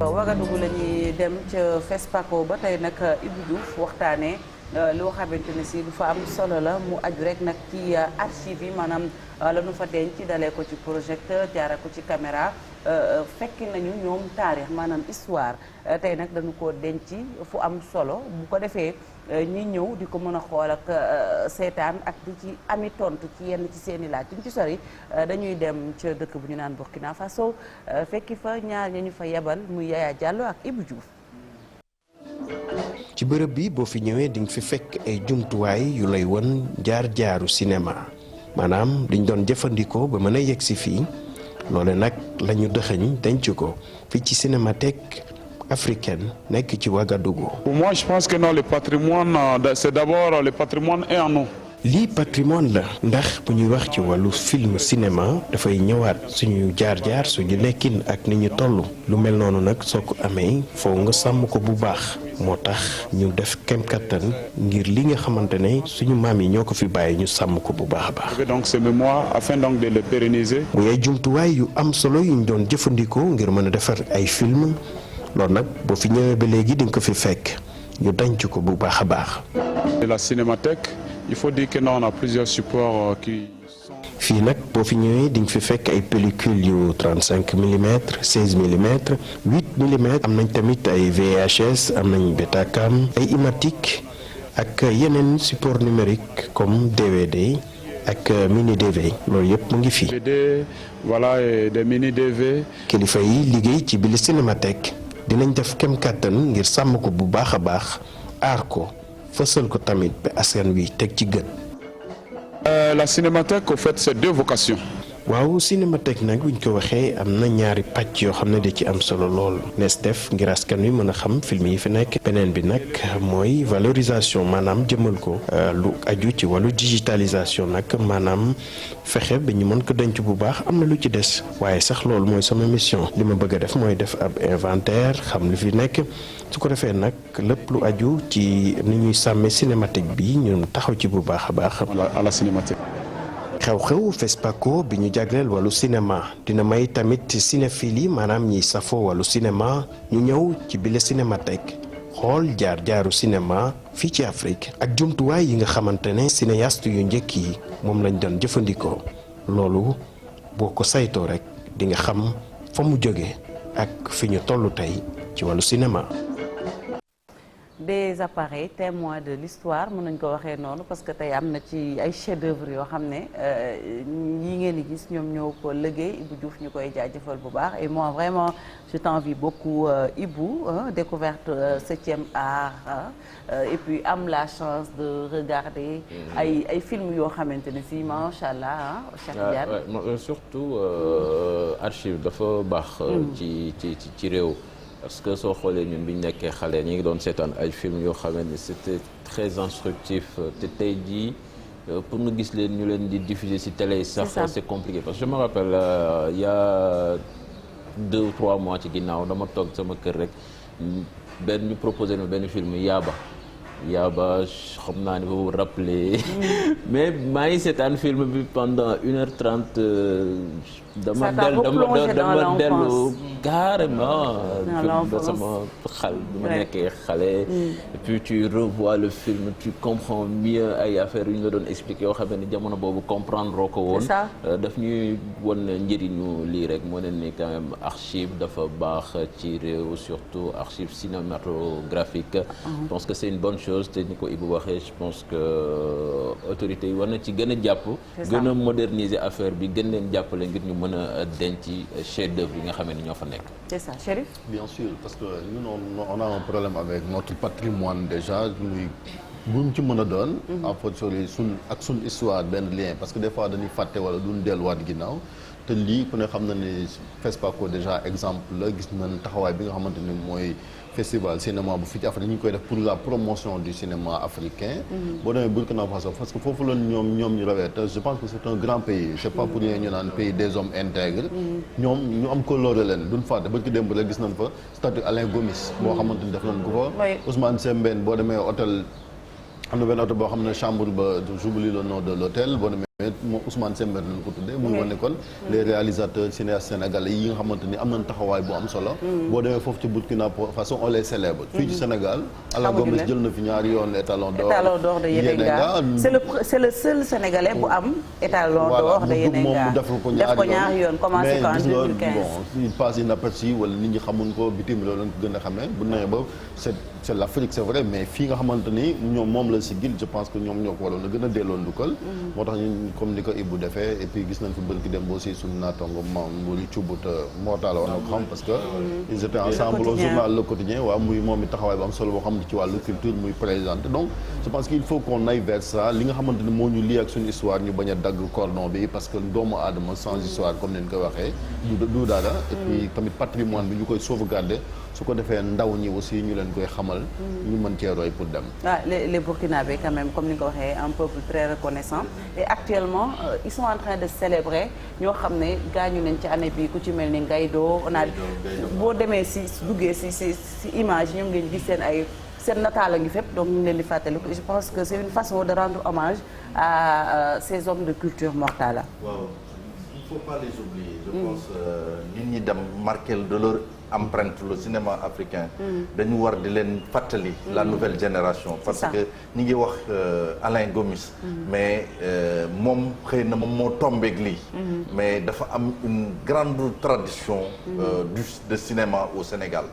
Ouagadougou la ñuy dem ca FESPACO ba tey nag Ibou Diouf waxtaanee loo xamante ne si lu fa am solo la mu aju rek nag ci archive yi maanaam la nu fa denc ci dalee ko ci projecteur jaara ko ci caméra fekki nañu ñoom taarix maanaam histoire tey nag dañu ko denc fu am solo bu ko defee ñi ñëw di ko mën a xool ak seetaan ak di ci ami tontu ci yenn ci seen i laaj duñ ci sori dañuy dem ca dëkk bu ñu naan Burkina Faso fekki fa ñaar ña ñu fa yebal muy Yaya Diallo ak Ibou Diouf. ci bërëb bi boo fi ñëwee di nga fi fekk ay jumtuwaay yu lay won jaar-jaaru cinéma maanaam liñ doon jëfandikoo ba mën a yegg si fii loole nag la ñu dëxëñ denc ko fii ci cinémathèque africaine nekk ci Ouagadougou. Pour moi, je pense que non, le patrimoine, c'est d'abord le patrimoine est en nous. lii patrimoine la ndax bu ñuy wax ci wàllu film cinéma dafay ñëwaat suñu jaar-jaar suñu nekkin ak ni ñu toll lu mel noonu nag soo ko amee foo nga sàmm ko bu baax moo tax ñu def kem kattan ngir li nga xamante ne suñu maam yi ñoo ko fi bàyyi ñu sàmm ko bu baax a baax. Donc ces mémoires afin donc de le pérenniser. muy ay jumtuwaay yu am solo yu ñu doon jëfandikoo ngir mën a defar ay film loolu nag boo fi ñëwee ba léegi di nga ko fi fekk ñu denc ko bu baax a baax. De la cinémathèque. Il faut dire que non, on a plusieurs supports qui sont. fii nag boo fi ñëwee di nga fi fekk ay pellicule yu 35 millimètres 16 millimètres 8 millimètres am nañ tamit ay VHS am nañ Betacam ay imatic ak yeneen support numérique comme DVD ak mini DV loolu yëpp mu ngi fi. DVD voilà et des mini DV. kilifa yi liggéey ci bile cinémathèque dinañ def kem kàttan ngir sàmm ko bu baax a baax aar ko. fësal ko tamit ba askan wi teg ci gët. La cinémathèque au fait c'est deux vocations. waaw cinémathèque nag buñ ko waxee am na ñaari pàcc yoo xam ne da ci am solo lool nees def ngir askan wi mën a xam film yi fi nekk beneen bi nag mooy valorisation maanaam jëmal ko lu aju ci wàllu digitalisation nag maanaam fexe ba ñu mën ko denc bu baax am na lu ci des waaye sax loolu mooy sama mission li ma bëgg a def mooy def ab inventaire xam li fi nekk su ko defee nag lépp lu aju ci ni ñuy sàmmee cinémathèque bi ñu taxaw ci bu baax a baax. à la cinémathèque. xew-xew FESPACO bi ñu jagleel wàllu cinéma dina may tamit cinéphile yi maanaam ñiy safoo wàllu cinéma ñu ñëw ci bile cinémathèque xool jaar-jaaru cinéma fii ci Afrique ak jumtuwaay yi nga xamante ne cinéaste yu njëkk yi moom lañ doon jëfandikoo loolu boo ko saytoo rek di nga xam fa mu jóge ak fi ñu tollu tey ci wàllu cinéma. Des appareils témoins de l'histoire mën nañ ko waxee noonu parce que tey am na ci ay chefs-d'œuvre yoo xam ne yi ngeen di gis ñoom ñoo ko liggéey Ibou Diouf ñu koy jaajëfal bu baax et moi vraiment je t'envie beaucoup Ibou découverte 7e art et puis am la chance de regarder ay films yoo xamante ne si macha allah Cheikh Tidiane. surtout archive dafa baax. ci réew. parce que soo xoolee ñun bi ñu nekkee xale ñi ngi doon seetaan ay films yoo xam ne c'était très instructif te tey jii pour nga gis leen ñu leen di diffuser ci télé yi sax c'est compliqué parce que je me rappelle il y a 2 ou 3 mois ci ginnaaw dama toog sama kër rek ñu proposé ma benn film Yaaba xam naa ne boobu rappelé mais maa ngi seetaan film bi pendant 1h30 dama dellu carrément sama xal bi ma nekkee xale et puis tu revois le film tu comprends mieux ay affaires yu ñu la doon expliquer yoo xam ne jamono boobu comprendre ko woon daf ñuy won njëriñu lii rek moo ne ni quand même archive dafa baax ci réew surtout archive cinématographique je pense que c'est une bonne chose te ni ko Ibou waxee je pense que autorités yi war na ci gën a jàpp gën a moderniser affaire bi gën leen jàppale ngir ñu mën a denc chef d'œuvre yi nga xam ne ñoo fa nekk. C'est ça, Chérif? Bien sûr, parce que nous on a un problème avec notre patrimoine déjà muy buñ ci mën a doon. en fait suñ histoire benn lien parce que des fois dañuy fàtte wala duñ delluwaat ginnaaw te lii ku ne xam na ni FESPACO déjà exemple la gis nañ taxawaay bi nga xamante ni mooy. festival cinéma bu fii ci Afrique ñu ngi koy def pour la promotion du cinéma africain. boo demee Burkina Faso parce que foofu la ñoom ñu rawee te je pense que c'est un grand pays c'est pas pour rien ñu naan pays des hommes intègres. ñoom ñu am ko loore leen duñ fàtte ba ci démb rek gis nañ fa statue Alain Gomis. boo xamante ni def nañ ko fa. Ousmane Sembène boo demee hôtel am na benn hôtel boo xam ne chambre ba j'oublie le nom de l'hôtel boo demee mais moom Ousmane Sembène lañ ko tuddee muy wane kon les réalisateurs cinéastes sénégalais yi nga xamante ni am nañ taxawaay bu am solo boo demee foofu ci Burkina Faso on les célèbre fii ci Sénégal Alain Gomes jël na fi ñaari yoon étalon d'or de Yenenga c'est le seul sénégalais bu am étalon d'or de Yenenga def ko ñaari yoon commencé en 2015 bon il passe inaperçu wala nit ñi xamuñ ko bitim réew lañ ko gën a xamee bu nee ba c'est l'Afrique c'est vrai mais fii nga xamante ni ñoom moom la sigil je pense que ñoom ñoo ko waroon a gën a delloo ndukkal moo tax ñu comme ni ko Ibou defee et puis gis nañ fi bërki dem aussi suñu naatango Mamadou Thioubut Mortala war na ko xam parce que ils étaient ensemble au journal Le Quotidien waaw muy moom it taxawaay bu am solo boo xam ne ci wàllu culture muy présenté donc je pense qu'il faut qu'on aille vers ça li nga xamante ni moo ñu lii ak suñu histoire ñu bañ a dagg cordon bi parce que doomu aadama sans histoire comme ni ñu koy waxee du dara et puis tamit patrimoine bi ñu koy sauvegarder su ko defee ndaw ñi aussi ñu leen koy xamal ñu mën cee roy pour dem les Burkinabés quand même comme ni nga ko waxee un peuple très reconnaissant et actuellement ils sont en train de célébrer ñoo xam ne gaañu nañ ci année bi ku ci mel ni Ngaïdo on a boo demee si duggee si image ñoom ngeen gis seen nataal a ngi fépp donc ñu ngi leen di fàttaliku je pense que c'est une façon de rendre hommage à ces hommes de culture mortale. waaw il faut pas les oublier. je pense nit ñi dem marquer de leur empreinte le cinéma africain. dañu war di leen fàttali. la nouvelle génération. parce que ñi ngi wax Alain Gomis. mais moom xëy na moom moo tombeeg lii. mais dafa am une grande tradition. de cinéma au Sénégal.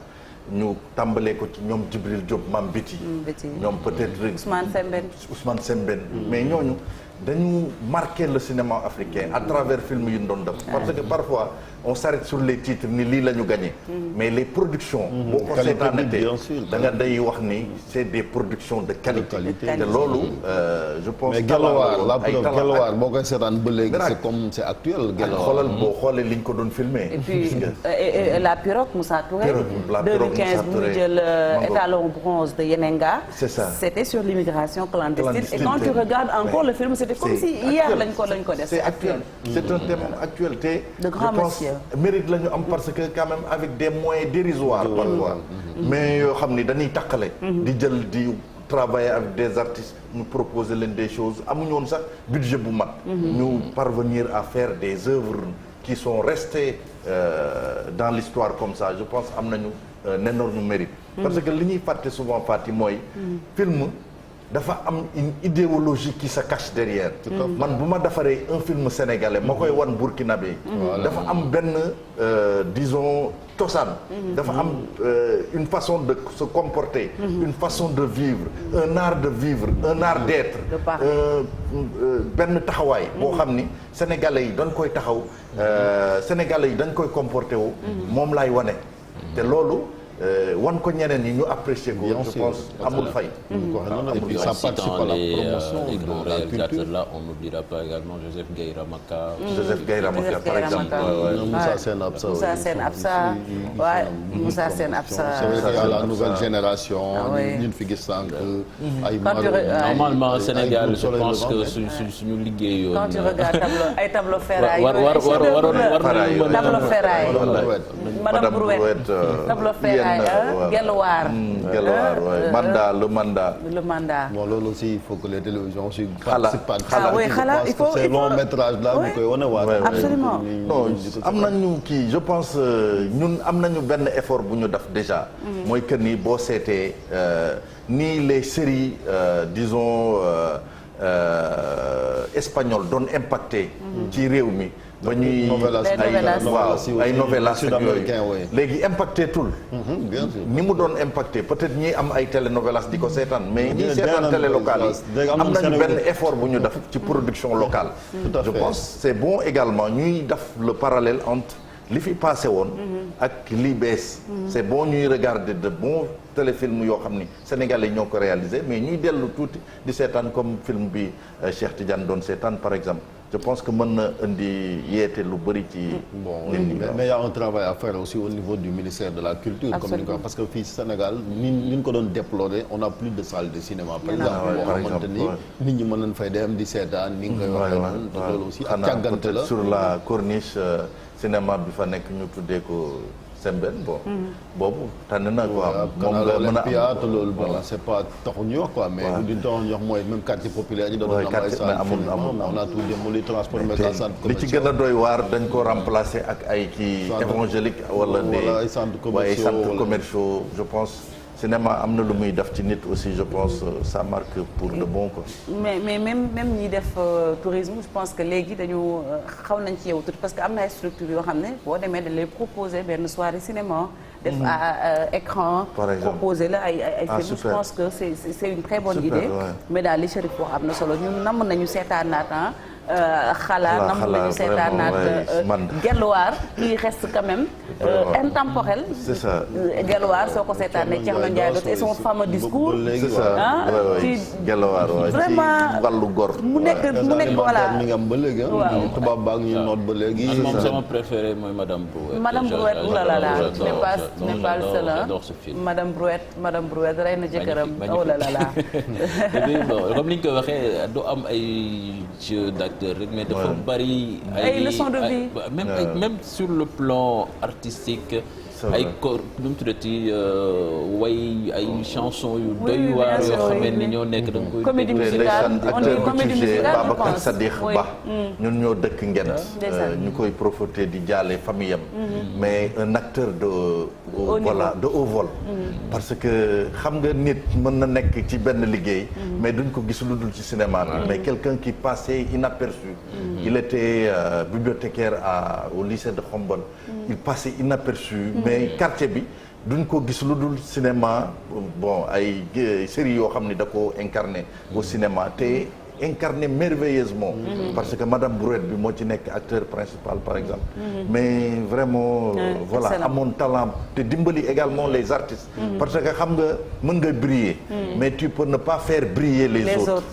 ñu tàmbalee ko ci ñoom Djibril Diop Mame Biti. ñoom peut-être Ousmane Sembène. mais ñooñu dañu marquer le cinéma africain à travers film yu ñu doon def. parce que parfois on s'arrête sur les titres ni lii la ñu gagné. mais les productions. boo ko seetaanatee da nga day wax ni c'est des productions de qualité. te loolu je pense. mais Gelwaar boo koy seetaan ba léegi c'est comme c'est actuel. Gelwaar xoolal boo xoolee liñ ko doon filmé. et puis la pirogue Moussa Touré. 2015 bu ñu jël étalon bronze de Yenenga. c'est ça c'était sur l'immigration clandestine. et quand tu regardes encore le film c'était comme si hier lañ ko def. c'est actuel c'est un thème actuel te. de grand monsieur. mérite la ñu am parce que quand même avec des moyens dérisoires parfois mais yoo xam ni dañuy taqale di jël di travailler avec des artistes ñu proposer leen des choses amuñu woon sax budget bu mat ñu parvenir à faire des œuvres qui sont restées dans l'histoire comme ça je pense am nañu un énorme mérite parce que li ñuy fàtte souvent fàtti mooy film dafa am une idéologie qui se cache derrière man bu ma defaree un film sénégalais ma koy wan burkinabé dafa am benn disons cosaan dafa am une façon de se comporter une façon de vivre un art de vivre un art d'être benn taxawaay boo xam ni sénégalais yi dañ koy taxaw sénégalais yi dañ koy comporter wu moom laay wane te loolu wan ko ñeneen ñi ñu apprécier ko je pense amul fay. Et puis en citant les grands réalisateurs là on n'oubliera pas également Joseph Gaïra Maka. Joseph Gaïra Maka par exemple. Moussa Sène Absa. Moussa Sène Absa waaw Moussa Sène Absa. c'est vrai que la nouvelle génération. ñu fi gis sànq. ay normalement Sénégal je pense que suñu liggéey yooyu. quand tu regardes tableau ferraille. tableau ferraille. Madame Brouette tableau ferraille. Gelwaar le mandat. bon loolu aussi il faut que les télévisions aussi. xala il faut ces longs métrages là ñu koy wane waat. absolument non am nañu kii je pense ñun am nañu benn effort bu ñu def déjà. mooy que ni boo seetee ni les séries disons espagnoles doon impacté. ci réew mi. ba ñuy ay novelas ak yooyu léegi impacté tul ni mu doon impacté peut-être ñi am ay télénovelas di ko seetaan mais ñi seetaan télé locale yi am nañu benn effort bu ñu def ci production locale je pense c'est bon également ñuy def le parallèle entre li fi passé woon ak li bees c'est bon ñuy regarder de bons téléfilms yoo xam ni sénégalais ñoo ko réalisé mais ñuy dellu tuuti di seetaan comme film bi Cheikh Tidiane doon seetaan par exemple je pense que mën na indi yeete lu bëri ci. bon mais il y a un travail à faire aussi au niveau du ministère de la culture. Absolument. Comme ni ko parce que fii Sénégal ni ñu ko doon déplorer on a plus de salles de cinéma. par exemple boo xamante ni nit ñi mën nañ fay dem di seetaan ni nga koy waxee noonu. loolu aussi ak càggante la sur la corniche cinéma bi fa nekk ñu tuddee ko Sembène bon. boobu tànn na quoi. moom nga mën a am loolu bon c'est pas taxu ñu wax quoi mais di taxu ñu wax mooy même quartier populaire yi. waaw quartier mais amul on a tout démoli transformé en centre commercial. li ci gën a doy waar dañ ko remplacer ak ay kii évangélique wala ay centres commerciaux je pense. cinéma am na lu muy def ci nit aussi je pense ça marque pour de bon quoi. mais même ñi def tourisme je pense que léegi dañu xaw nañ ci yow tuuti parce que am na ay structures yoo xam ne boo demee dañ lay proposer benn soirée cinéma. def écran. par exemple proposer la ay films je pense que c'est une très bonne idée. mais daal li Chérif wax am na solo ñun namm nañu seetaanaat xalaat nam lañu seetaanaat Gelwaar qui reste quand même intemporel. c'est ça Gelwaar soo ko seetaanee Thierno Ndiaye Dos et son fameux discours. c'est ça ci Gelwaar waay vraiment ci wàllu gor. mu nekk voilà mi ngi am ba léegi waaw tubaab baa ngi ñuy noot ba léegi. moom sama préféré mooy Madame Brouette. Madame Brouette oulala n'est pas le seul. j'adore ce film. Madame Brouette rey na jëkkëram oulala. comme ni ñu ko waxee du am ay jeu d'acteur rek mais dafa bari ay leçons de vie même sur le plan artistique ay ko nu mu tuddati way ay chanson yu doy waar yoo xamee ni ñoo nekk da nga koy comédie musicale on dit comédie musicale Babacar Sadikh Ba ñun ñoo dëkk Ngent ñu koy profiter di jaale famille am mais un acteur de haut vol parce que xam nga nit mën na nekk ci benn liggéey mais duñ ko gis lu dul ci cinéma bi mais quelqu'un qui passait inaperçu il était bibliothécaire au lycée de Khombole il passait inaperçu mais quartier bi duñ ko gis lu dul cinéma bon ay séries yoo xam ne da ko incarné au cinéma te incarné merveilleusement parce que Madame Brouette bi moo ci nekk acteur principal par exemple mais vraiment voilà amoon talent te dimbali également les artistes parce que xam nga mën nga briller mais tu peux ne pas faire briller les autres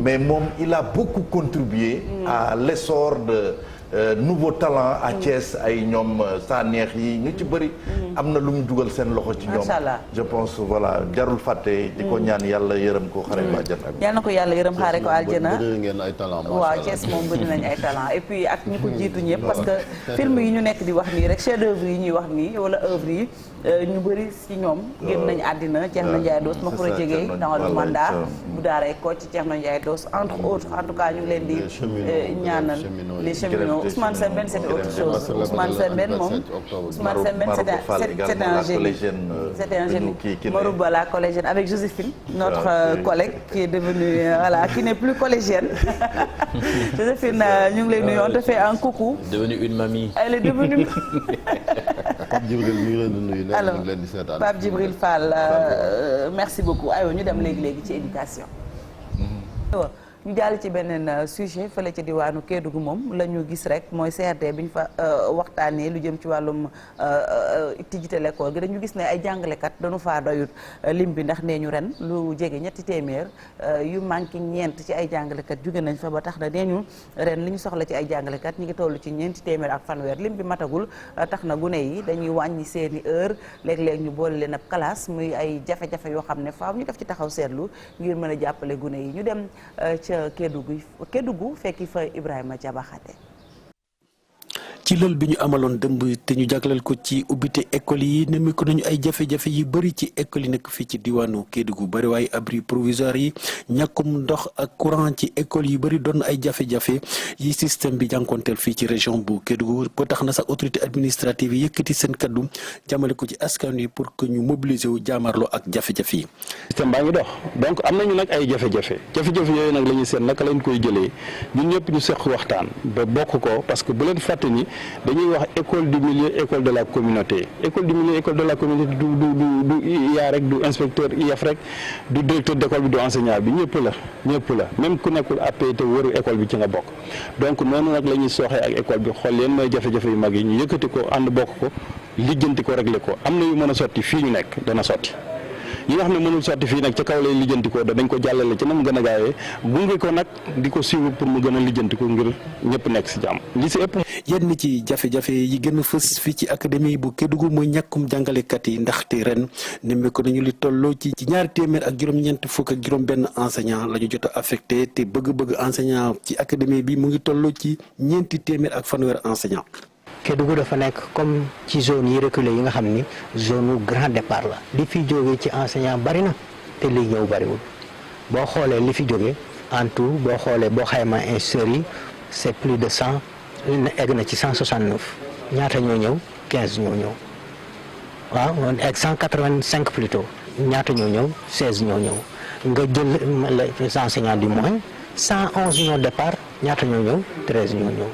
mais moom il a beaucoup contribué à l'essor de nouveau talent à Thiès ay ñoom saa neex yi ñu ci bëri am na lu mu dugal seen loxo ci ñoom je pense voilà jarul fàtte di ko ñaan yàlla yërëm ko xare ko àjjana yal na ko yàlla yërëm xaare ko àjjana ngeen ay talent waaw Thiès moom bëri nañ ay talent et puis ak ñi ko jiitu ñëpp parce que film yi ñu nekk di wax nii rek chef d'œuvre yi ñuy wax nii wala œuvre yi ñu bëri ci ñoom génn nañ àddina Thierno Ndiaye Dos ma ko jege dans le mandat bu daaray ko ci Thierno Ndiaye Dos entre autres en tout cas ñu ngi leen di ñaanal les cheminots Ousmane Sembène c'était autre chose Ousmane Sembène moom Ousmane Sembène c'était un génie Marouba la collégienne avec Joséphine notre collègue qui est devenue voilà qui n'est plus collégienne Joséphine ñu ngi lay nuyu on te fait un coucou devenue une mamie elle est devenue Pape Djibril ñu ngi leen di nuyu alors leen di seetaan Pape Djibril Fall merci beaucoup aywa ñu dem léegi ci éducation ñu jàll ci beneen sujet fële ci diwaanu Kédougou moom la ñu gis rek mooy CRD bi ñu fa waxtaanee lu jëm ci wàllum tijjite l'école gi dañu gis ne ay jàngalekat dañu faa doyut lim bi ndax nee ñu ren lu jege 300 yu manqué ñeent ci ay jàngalekat jóge nañ fa ba tax na nee ñu ren li ñu soxla ci ay jàngalekat ñu ngi toll ci 400 ak fanweer lim bi matagul tax na gune yi dañuy wàññi seeni heure léeg-léeg ñu boole leen ab classe muy ay jafe-jafe yoo xam ne faaw ñu def ci taxaw seetlu ngir mën a jàppale gune yi ñu dem Kédougou fekki fa Ibrahima Diabaxate ci loolu bi ñu amaloon dëmb te ñu jagleel ko ci ubbite école yi nemmeeku nañu ay jafe-jafe yu bëri ci école yi nekk fii ci diwaanu Kédougou bëri waaye abri provisoire yi ñàkkum ndox ak courant ci école yi bëri doon ay jafe-jafe yi système bi jànkonteel fii ci région bu Kédougou ba tax na sax autorité administrative yi yëkkati seen kaddu jàmmale ko ci askan wi pour que ñu mobiliser wu jaamarloo ak jafe-jafe yi. système baa ngi dox donc am nañu nag ay jafe-jafe yooyu nag la ñuy seet naka lañ koy jëlee ñun ñëpp ñu seq waxtaan ba bokk ko parce que bu leen fàtte ni dañuy wax école du milieu école de la communauté école du milieu école de la communauté du IA rek du inspecteur IF rek du directeur d'école bi du enseignant bi ñëpp la même ku nekkul AP te wëru école bi ci nga bokk donc noonu nag la ñuy sooxee ak école bi xool leen mooy jafe-jafe yu mag yi ñu yëkkati ko ànd bokk ko lijjanti ko régler ko am na yu mën a sotti fii ñu nekk dana sotti yi nga xam ne mënul sotti fii nag ca kaw lay lijjanti ko dañ ko jàllale ci na mu gën a gaawee gunge ko nag di ko suivre pour mu gën a lijjanti ko ngir ñëpp nekk si jàmm li si ëpp. yenn ci jafe-jafe yi gën a fës fii ci académie bu Kédougou mooy ñàkkum jàngalekat yi ndaxte ren nemmeeku nañu li tolloo ci 200 ak juróom-ñeent fukk ak juróom-benn enseignant la ñu jot a affecté te bëgg-bëgg enseignant ci académie bi mu ngi tolloo ci 400 ak fanweer enseignant. Kédougou dafa nekk comme ci zone yi reculé yi nga xam ni zone grand départ la li fi jógee ci enseignant bari na te li ñëw bariwul boo xoolee li fi jógee en tout boo xoolee boo xayma instructeurs yi c'est plus de 100 egg na ci 169 ñaata ñoo ñëw 15 ñoo ñëw waaw egg 185 plutôt ñaata ñoo ñëw 16 ñoo ñëw nga jël les enseignants du moins 111 ñoo départ ñaata ñoo ñëw 13 ñoo ñëw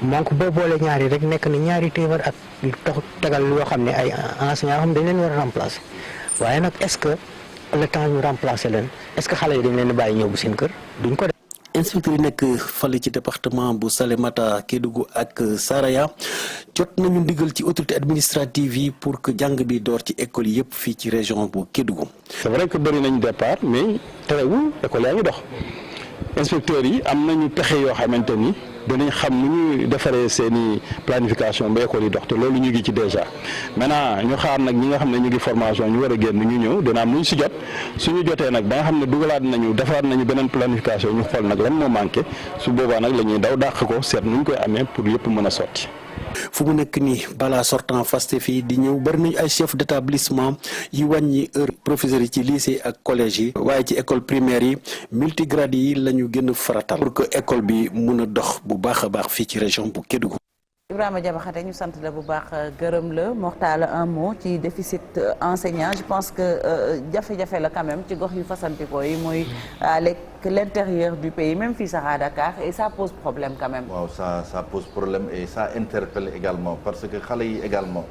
donc boo boolee ñaari rek nekk na ñaari téeméer ak tax tegal yoo xam ne ay enseignants yoo xam ne dañ leen war a remplacer waaye nag est-ce que le temps ñu remplacer leen est-ce que xale yi dañ leen bàyyi ñëw bu seen kër duñ ko def. inspecteur yi nekk fale ci département bu Salémata Kédougou ak Saraya jot nañu ndigal ci autorité administrative yi pour que jàng bi door ci école yëpp fii ci région bu Kédougou. c'est vrai que bëri nañu départ mais terewul école yaa ngi dox inspecteurs yi am nañu pexe yoo xamante ni danañ xam nu ñuy defaree seeni planification ba école yi dox te loolu ñu ngi ci déjà maintenant ñu xaar nag ñi nga xam ne ñu ngi formation ñu war a génn ñu ñëw dina am lu ñu si jot suñu jotee nag ba nga xam ne dugalaat nañu defaraat nañu beneen planification ñu xool nag lan moo manqué su boobaa nag la ñuy daw dàq ko seet nu ñu koy amee pour yëpp mën a sotti. fu mu nekk nii balaa sortant Pastef yi di ñëw bari nañu ay chef d'établissement yi wàññi heure professeurs yi ci lycée ak collège yi waaye ci école primaire yi multigrade yi la ñu gën a faratal pour que école bi mun a dox bu baax a baax fii ci région bu Kédougou. Ibrahima Diabakhate ñu sant la bu baax gërëm la Mortala un mot ci déficit enseignant je pense que jafe-jafe la quand même ci gox yu fasantikoo yi mooy l'intérieur du pays même fii sax à Dakar et ça pose problème quand même. waaw ça pose problème et ça interpelle également parce que xale yi également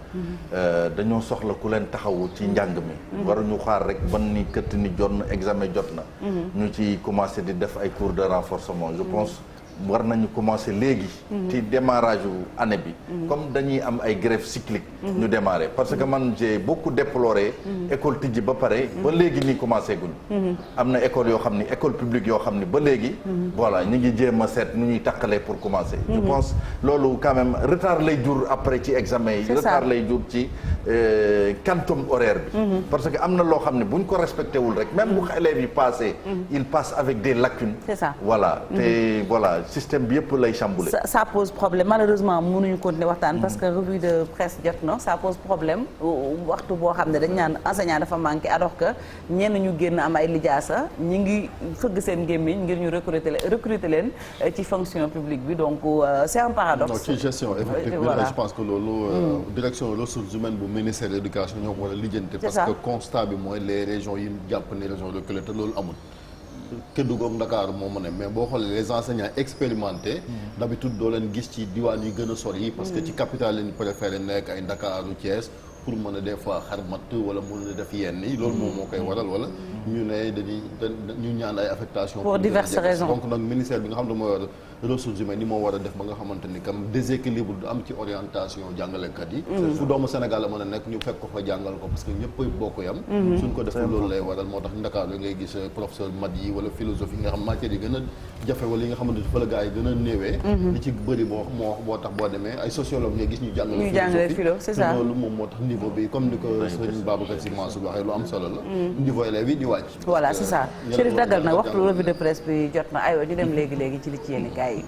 dañoo soxla ku leen taxawu ci njàng mi. waruñu xaar rek ban ni këtt ni jot na examen jot na. ñu ci commencé di def ay cours de renforcement je pense. war nañu commencer léegi. ci démarrage année bi. comme dañuy am ay grève cyclique. ñu démarrer parce que man j'ai beaucoup déploré. école tijji ba pare. ba léegi nii commencé guñu. am na école yoo xam ni école publique yoo xam ni ba léegi. voilà ñu ngi jéem a seet nu ñuy tàqalee pour commencer. je pense loolu quand même retard lay jur après ci examen yi. retard lay jur ci quantum horaire bi. parce que am na loo xam ne buñ ko respecté wul rek même bu élèves yi passé. ils passent avec des lacunes. c'est ça voilà te voilà. système bi yëpp lay chamboulé. ça pose problème malheureusement mënuñu continuer waxtaan parce que revue de presse jot na ça pose problème waxtu boo xam ne dañ naan enseignant dafa manqué alors que ñenn ñu génn am ay lijaasa ñi ngi fëgg seen gémmiñ ngir ñu recruter leen ci fonction publique bi donc c'est un paradoxe. non ci gestion effectivement voilà. Je pense que loolu direction ressources humaines bu ministère de l'éducation ñoo ko war a lijjanti parce que constat bi mooy les régions yi jàpp ne région reculées te loolu amul. Kédougou ak Dakar moo mën a mais boo xoolee les enseignants expérimentés d'habitude doo leen gis ci diwaan yi gën a sori yi parce que ci capitale lañu préféré nekk ay Ndakaaru Thiès pour mën a des fois xarmat wala mën a def yenn yi loolu moom moo koy waral wala ñu ne ñu ñaan ay affectation pour diverses raisons donc nag ministère bi nga xam ne moo war ressources humaines yi moo war a def ba nga xamante ni comme déséquilibre du am ci orientation jàngalekat yi fu doomu Sénégal la mën a nekk ñu fekk ko fa jàngal ko parce que ñëpp bokk yam suñ ko defee loolu lay waral moo tax Ndakaar la ngay gis professeur mat yi wala philosophie nga xam matières yi gën a jafe wala yi nga xamante ni fa la gars yi gën a néewee li ci bëri moo tax boo demee ay sociologue ngay gis ñu jàngale philosophie c'est ça loolu moom moo tax niveau bi comme ni ko Serigne Babacar Sy Mansour waxee lu am solo la niveau élèves yi di wàcc voilà c'est ça Chérif daggal nag waxtu revue de presse bi jot na aywa ñu dem léegi ci li ci yéen kaay yi